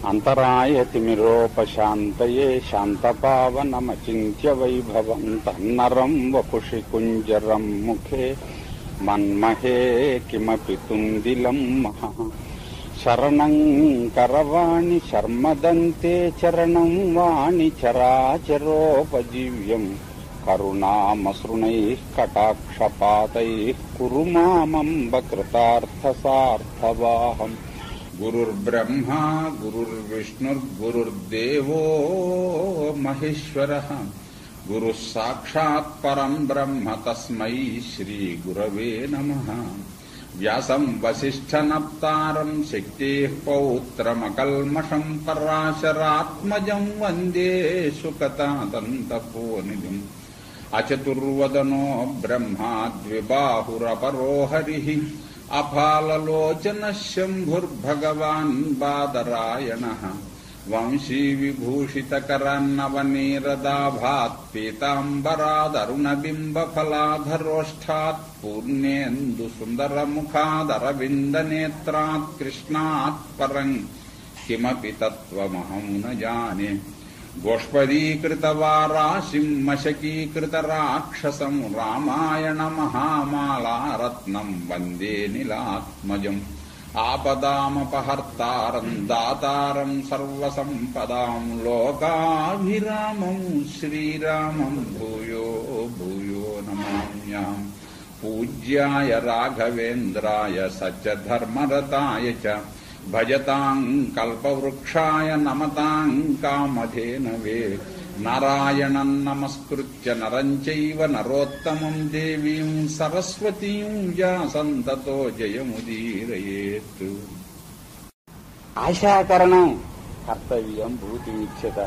అంతరాయతిమిరోపశాంతయే శాంతపావనమచింత్య వైభవం తన్నరం వపుషి కుంజరం ముఖే మన్మహే కిమపి తుందిలం మహా శరణం కరవాణి శర్మదంతే చరణం వాణి చరాచరోపజీవ్యం కరుణామసృణైః కటాక్షపాతైః కురు మామంబ కృతార్థసార్థవాహం. గురుర్బ్రహ్మా గురుర్విష్ణుర్గురుర్దేవో మహేశ్వరః గురుః సాక్షాత్ పరం బ్రహ్మ తస్మై శ్రీ గురవే నమః. వ్యాసం వసిష్ఠనప్తారం శక్తేః పౌత్రమకల్మషం పరాశరాత్మజం వందే సుకతాదంతపోనిధిం. అచతుర్వదనో బ్రహ్మా ద్విబాహురపరో హరిః అఫాలలోచనః శంభుర్భగవాన్ బాదరాయణః. వంశీ విభూషితకరన్నవనీరదాభాత్ పీతాంబరాదరుణబింబఫలాధరోష్ఠాత్ పూర్ణేందు సుందరముఖాదరవిందనేత్రాత్ కృష్ణాత్ పరం కిమపి తత్వమహం న జానే. గోష్పదీకృతవారాశిం మశకీకృతరాక్షసం రామాయణ మహామాలారత్నం వందే నీలాత్మజం. ఆపదామపహర్తారం దాతారం సర్వసంపదాం లోకాభిరామం శ్రీరామం భూయో భూయో నమామ్యాం. పూజ్యాయ రాఘవేంద్రాయ సత్యధర్మరతాయ చ భజతాం కల్పవృక్షాయ నమతాం కామధేనవే. నారాయణం నమస్కృత్య నరం చైవ నరోత్తమం దేవీం సరస్వతీం వ్యాసం తతో జయముదీరయేత్. ఆశాకరణం కర్తవ్యం భూతివీక్షత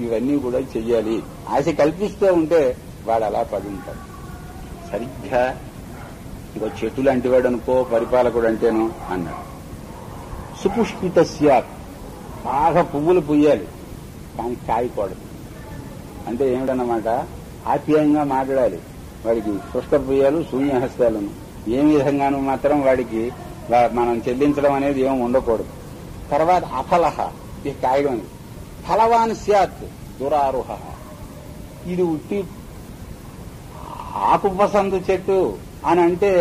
ఇవన్నీ కూడా చెయ్యాలి. ఆశ కల్పిస్తూ ఉంటే వాడు అలా పడి ఉంటాడు. సరిగ్గా ఇంకో చెట్టు లాంటి వాడు అనుకో పరిపాలకుడు అంటేను అన్నాడు. సుపుష్పిత స్యాత్ బాగా పువ్వులు పుయ్యాలి కానీ కాయకూడదు. అంటే ఏమిటన్నమాట, ఆప్యాయంగా మాట్లాడాలి. వాడికి శుష్క పుయ్యాలు శూన్యహస్తాలను ఏ విధంగానూ మాత్రం వాడికి మనం చెల్లించడం అనేది ఏమి ఉండకూడదు. తర్వాత అఫలహ ఇది కాయడం. ఫలవాన్ స్యాత్ దురారుహ ఇది ఉట్టి ఆకుపసందు చెట్టు అని అంటే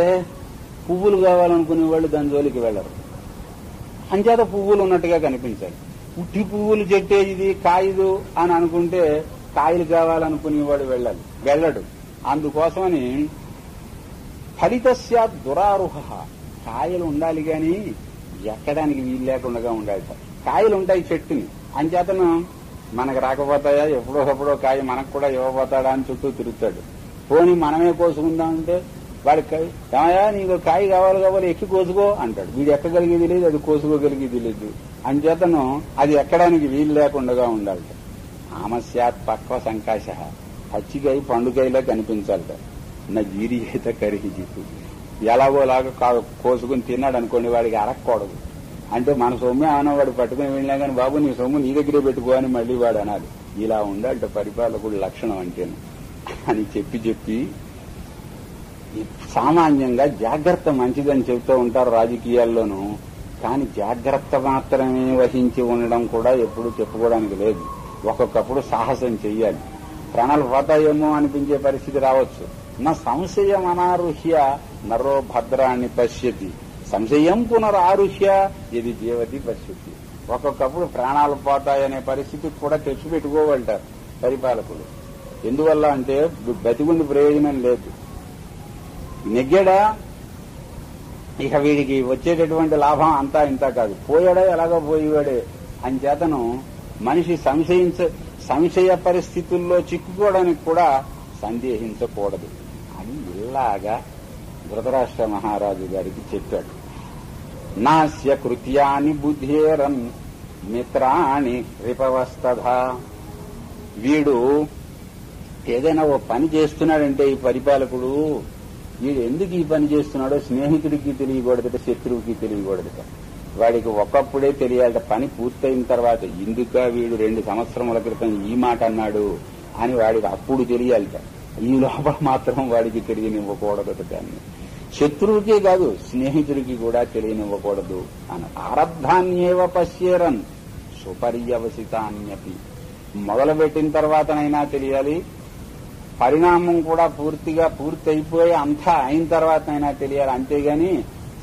పువ్వులు కావాలనుకునే వాళ్ళు దాని జోలికి వెళ్లరు. అంచేత పువ్వులు ఉన్నట్టుగా కనిపించాలి. ఉట్టి పువ్వులు చెట్టే ఇది కాయదు అని అనుకుంటే కాయలు కావాలనుకునేవాడు వెళ్ళడు. అందుకోసమని ఫలితస్య దురారుహ కాయలు ఉండాలి గాని ఎక్కడానికి వీలు లేకుండా ఉండాలి. కాయలు ఉంటాయి చెట్టుని, అంచేతను మనకు రాకపోతాయా ఎప్పుడోకప్పుడో కాయ మనకు కూడా ఇవ్వబోతాడా అని చుట్టూ తిరుగుతాడు. పోనీ మనమే కోసుకుందామంటే వాడికి ఏమయ్యా నీకు కాయ కావాలి ఎక్కి కోసుకో అంటాడు. వీడు ఎక్కగలిగేది లేదు, అది కోసుకోగలిగేది లేదు. అంచేతను అది ఎక్కడానికి వీలు లేకుండా ఉండాలట. ఆమస్యాత్ పక్వ సంకాశ పచ్చికాయ పండుకాయలా కనిపించాలట. నా జీరిత కరిహిజితు ఎలాగోలాగా కోసుకుని తిన్నాడు అనుకోండి వాడికి అరక్కూడదు. అంటే మన సొమ్మే వాడు పట్టుకుని వెళ్ళినా కానీ బాబు నీ సొమ్ము నీ దగ్గరే పెట్టుకో అని మళ్ళీ వాడు అనాలి. ఇలా ఉండాలట పరిపాలకుడు లక్షణం అంటేను అని చెప్పి సామాన్యంగా జాగ్రత్త మంచిదని చెబుతూ ఉంటారు రాజకీయాల్లోనూ. కానీ జాగ్రత్త మాత్రమే వహించి ఉండడం కూడా ఎప్పుడూ చెప్పుకోవడానికి లేదు. ఒక్కొక్కప్పుడు సాహసం చెయ్యాలి. ప్రాణాలు పోతాయేమో అనిపించే పరిస్థితి రావచ్చు. నా సంశయం అనారుహ్య నరో భద్రాన్ని పశ్యతి సంశయం పునరారుహ్య ఇది జీవతి పశ్యతి. ఒక్కొక్కప్పుడు ప్రాణాలు పోతాయనే పరిస్థితి కూడా తెచ్చిపెట్టుకోగలుగుతారు పరిపాలకులు. ఎందువల్ల అంటే బతికుండి ప్రయోజనం లేదు. నెగ్గాడా ఇక వీడికి వచ్చేటటువంటి లాభం అంతా ఇంత కాదు. పోయాడా ఎలాగో పోయేవాడే. అంచేతను మనిషి సంశయ పరిస్థితుల్లో చిక్కుకోవడానికి కూడా సందేహించకూడదు అని ఇలాగా ధృతరాష్ట్ర మహారాజు గారికి చెప్పాడు. నాస్య కృత్యాని బుద్ధేరన్ మిత్రాణి రిపవస్తథా. వీడు ఏదైనా ఓ పని చేస్తున్నాడంటే ఈ పరిపాలకుడు వీడు ఎందుకు ఈ పని చేస్తున్నాడో స్నేహితుడికి తెలియకూడదట, శత్రువుకి తెలియకూడదట. వాడికి ఒకప్పుడే తెలియాలట. పని పూర్తయిన తర్వాత ఇందుక వీడు 2 సంవత్సరముల క్రితం ఈ మాట అన్నాడు అని వాడికి అప్పుడు తెలియాలట. ఈ లోపల మాత్రం వాడికి తెలియనివ్వకూడదట. దాన్ని శత్రువుకే కాదు స్నేహితుడికి కూడా తెలియనివ్వకూడదు అని. ఆరబ్ధాన్యేవ పశ్యేరన్ సుపర్యవసితాన్యపి. మొదలుపెట్టిన తర్వాతనైనా తెలియాలి, పరిణామం కూడా పూర్తి అయిపోయి అంతా అయిన తర్వాతనైనా తెలియాలి. అంతేగాని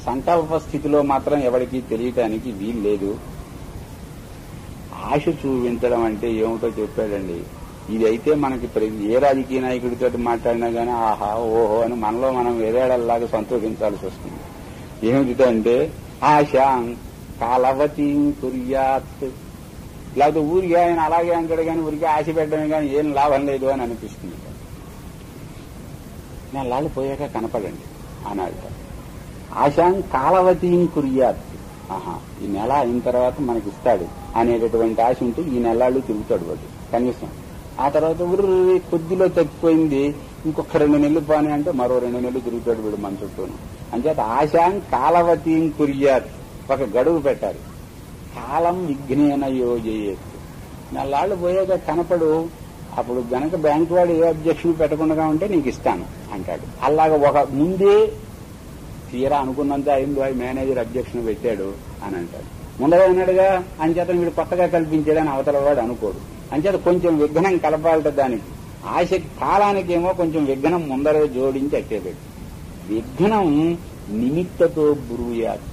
సంకల్ప స్థితిలో మాత్రం ఎవరికీ తెలియటానికి వీల్లేదు. ఆశ చూపించడం అంటే ఏమిటో చెప్పాడండి. ఇదైతే మనకి ఏ రాజకీయ నాయకుడితో మాట్లాడినా గానీ ఆహా ఓహో అని మనలో మనం వేరేళ్లలాగా సంతోషించాల్సి వస్తుంది. ఏమిటంటే ఆశాం కాలవతీం కుర్యాత్. లేకపోతే ఊరికి ఆయన అలాగే అంటాడు కానీ ఊరికి ఆశ పెట్టడమే కానీ ఏం లాభం లేదు అని అనిపిస్తుంది. నెలలు పోయాక కనపడండి అన్నాడు. ఆశాం కాలవతీం కుర్యాత్. ఆహా ఈ నెల అయిన తర్వాత మనకిస్తాడు అనేటటువంటి ఆశ ఉంటే ఈ నెలలు తిరుగుతాడు వాడు కనీసం. ఆ తర్వాత ఊరు కొద్దిలో తగ్గిపోయింది, ఇంకొక 2 నెలలు పోనీ అంటే మరో 2 నెలలు తిరుగుతాడు వీడు మన చుట్టూను. అంచేత ఆశాం కాలవతీం కుర్యాత్. ఒక గడువు పెట్టాలి. కాలం విఘ్నేన యోజయేత్. నెలలు పోయాక కనపడు. అప్పుడు గనక బ్యాంకు వాడు ఏ అబ్జెక్షన్ పెట్టకుండా ఉంటే నీకు ఇస్తాను అంటాడు. అలాగా ఒక ముందే తీరా అనుకున్నంత అయింది మేనేజర్ అబ్జెక్షన్ పెట్టాడు అని అంటాడు. ముందరే అన్నాడుగా అంచేత వీడు కొత్తగా కల్పించాడని అవతల వాడు అనుకోడు. అంచేత కొంచెం విఘ్నం కలపాలట దానికి. ఆశ కాలానికేమో కొంచెం విఘ్నం ముందరే జోడించి అట్టేపెట్టు. విఘ్నం నిమిత్తతో బ్రూయాత్.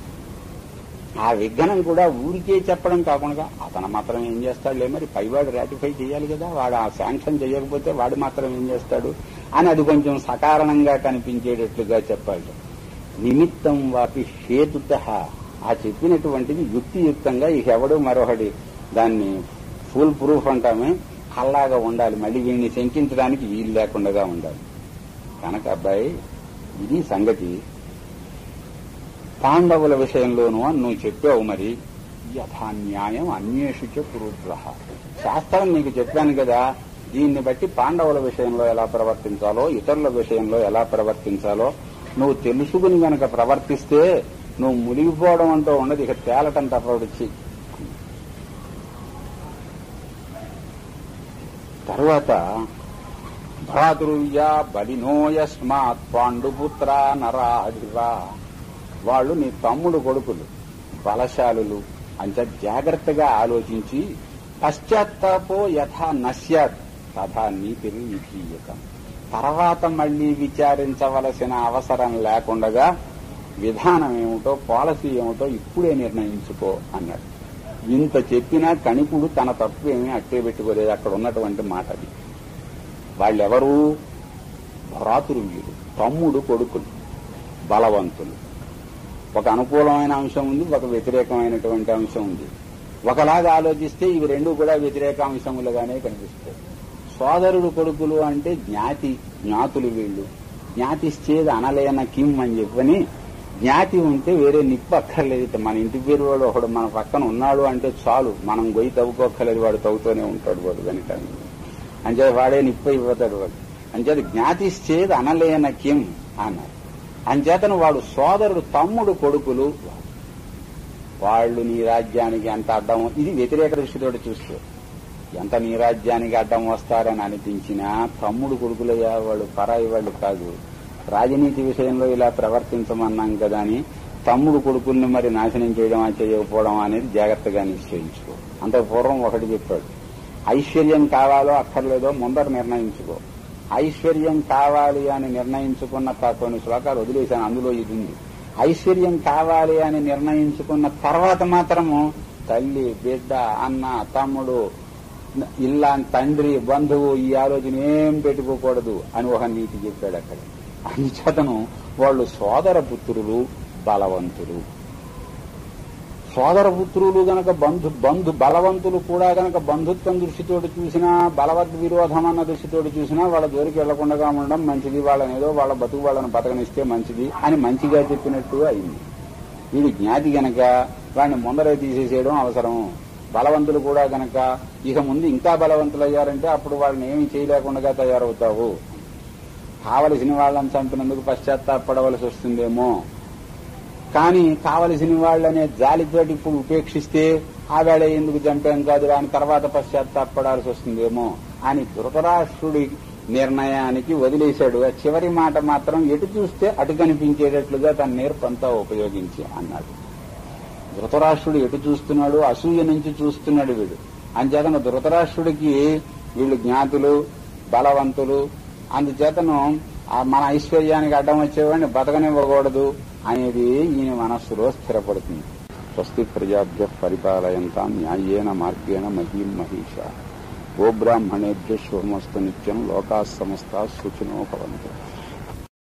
ఆ విఘ్నం కూడా ఊరికే చెప్పడం కాకుండా అతను మాత్రం ఏం చేస్తాడులే, మరి పైవాడు రాటిఫై చేయాలి కదా, వాడు ఆ శాంక్షన్ చేయకపోతే వాడు మాత్రం ఏం చేస్తాడు అని అది కొంచెం సకారణంగా కనిపించేటట్లుగా చెప్పాలి. నిమిత్తం వాపి హేతుత. ఆ చెప్పినటువంటిది యుక్తియుక్తంగా ఎవడు మరొకటి దాన్ని ఫుల్ ప్రూఫ్ అంటామే అలాగా ఉండాలి. మళ్ళీ వీడిని శంకించడానికి వీలు లేకుండా ఉండాలి. కనుక అబ్బాయి ఇది సంగతి. పాండవుల విషయంలోనూ అని నువ్వు చెప్పావు. మరి యథాన్యాయం అన్యేషుచ పురుద్ర. శాస్త్రం నీకు చెప్పాను కదా, దీన్ని బట్టి పాండవుల విషయంలో ఎలా ప్రవర్తించాలో ఇతరుల విషయంలో ఎలా ప్రవర్తించాలో నువ్వు తెలుసుకుని గనక ప్రవర్తిస్తే నువ్వు మునిగిపోవడం అంటూ ఉండదు, ఇక తేలటం తప్పొచ్చి. తరువాత భ్రాతృవ్యా బలినోయస్మాత్ పాండుపుత్ర నరాధివా. వాళ్ళు నీ తమ్ముడు కొడుకులు, బలశాలులు. అంత జాగ్రత్తగా ఆలోచించి పశ్చాత్తాపో యథా నశ్యాత్ తథా నీతిని విధీయతం. తర్వాత మళ్లీ విచారించవలసిన అవసరం లేకుండా విధానం ఏమిటో పాలసీ ఏమిటో ఇప్పుడే నిర్ణయించుకో అన్నాడు. ఇంత చెప్పినా కణికుడు తన తప్పు ఏమీ అట్టే పెట్టుకోలేదు. అక్కడ ఉన్నటువంటి మాటది. వాళ్ళెవరూ భ్రాతృవ్యులు, తమ్ముడు కొడుకులు, బలవంతులు. ఒక అనుకూలమైన అంశం ఉంది, ఒక వ్యతిరేకమైనటువంటి అంశం ఉంది. ఒకలాగా ఆలోచిస్తే ఇవి రెండు కూడా వ్యతిరేక అంశములుగానే కనిపిస్తాయి. సోదరుడు కొడుకులు అంటే జ్ఞాతులు వీళ్ళు. జ్ఞాతిశ్చేది అనలేన కిమ్ అని చెప్పని జ్ఞాతి ఉంటే వేరే నిప్పు అక్కర్లేదు. మన ఇంటి పేరు వాడు ఒకడు మన పక్కన ఉన్నాడు అంటే చాలు, మనం గొయ్యి తవ్వుకోక్కర్లేదు, వాడు తవ్వుతూనే ఉంటాడు వాడు కనుక. అంచేత వాడే నిప్పు అయిపోతాడు వాడు. అంచేత జ్ఞాతిశ్చేది అనలేన కిమ్ అన్నారు. అంచేతను వాడు సోదరుడు తమ్ముడు కొడుకులు వాళ్ళు నీ రాజ్యానికి ఎంత అడ్డం. ఇది వ్యతిరేక దృష్టితో చూస్తూ ఎంత నీ రాజ్యానికి అడ్డం వస్తారని అనిపించినా తమ్ముడు కొడుకులయ్యా, వాళ్ళు పరాయి వాళ్ళు కాదు. రాజనీతి విషయంలో ఇలా ప్రవర్తించమన్నాం కదా అని తమ్ముడు కొడుకుల్ని మరి నాశనం చేయడం చేయకపోవడం అనేది జాగ్రత్తగా నిశ్చయించుకో. అంత పూర్వం ఒకటి చెప్పాడు, ఐశ్వర్యం కావాలో అక్కర్లేదో ముందర నిర్ణయించుకో. ఐశ్వర్యం కావాలి అని నిర్ణయించుకున్న కొన్ని శ్లోకాలు వదిలేశాను, అందులో ఇది ఉంది. ఐశ్వర్యం కావాలి అని నిర్ణయించుకున్న తర్వాత మాత్రము తల్లి, బిడ్డ, అన్న, తమ్ముడు, ఇల్లా, తండ్రి, బంధువు ఈ ఆలోచన ఏం పెట్టుకోకూడదు అని ఒక నీతి చెప్పాడు అక్కడ. అందుచేతను వాళ్ళు సోదర పుత్రులు, బలవంతులు. సోదర పుత్రులు గనక బలవంతులు కూడా గనక బంధుత్వం దృష్టితోటి చూసినా, బలవద్ విరోధం అన్న దృష్టితోటి చూసినా వాళ్ళ జోలికి వెళ్లకుండా ఉండడం మంచిది. వాళ్ళనేదో వాళ్ళ బతుకు వాళ్ళని బతకనిస్తే మంచిది అని మంచిగా చెప్పినట్టు అయింది. వీడి జ్ఞాతి గనక వాడిని ముందరే తీసేసేయడం అవసరం. బలవంతులు కూడా గనక ఇక ముందు ఇంకా బలవంతులయ్యారంటే అప్పుడు వాళ్ళని ఏమీ చేయలేకుండా తయారవుతావు. కావలసిన వాళ్ళని చంపినందుకు పశ్చాత్తాపడవలసి వస్తుందేమో, కానీ కావలసిన వాళ్ళనే జాలితోటి ఇప్పుడు ఉపేక్షిస్తే ఆ వేళ ఎందుకు చంపాం కాదు అని తర్వాత పశ్చాత్తాపడాల్సి వస్తుందేమో అని ధృతరాష్ట్రుడి నిర్ణయానికి వదిలేశాడు. ఆ చివరి మాట మాత్రం ఎటు చూస్తే అటు కనిపించేటట్లుగా తన నేర్పంతా ఉపయోగించి అన్నాడు. ధృతరాష్ట్రుడు ఎటు చూస్తున్నాడు? అసూయ నుంచి చూస్తున్నాడు వీడు. అంచేతను ధృతరాష్ట్రుడికి వీళ్ళు జ్ఞాతులు, బలవంతులు, అందుచేతను మన ఐశ్వర్యానికి అడ్డం వచ్చేవాడిని బతకనివ్వకూడదు అనేది ఈయన మనస్సులో స్థిరపడుతుంది. స్వస్తి ప్రజాభ్య పరిపాలయంతాం న్యాయేన మార్గేణ మహీం మహిషా గోబ్రాహ్మణేభ్య శుభమస్తు నిత్యం లోకాః సమస్తాః సుఖినో భవంతు.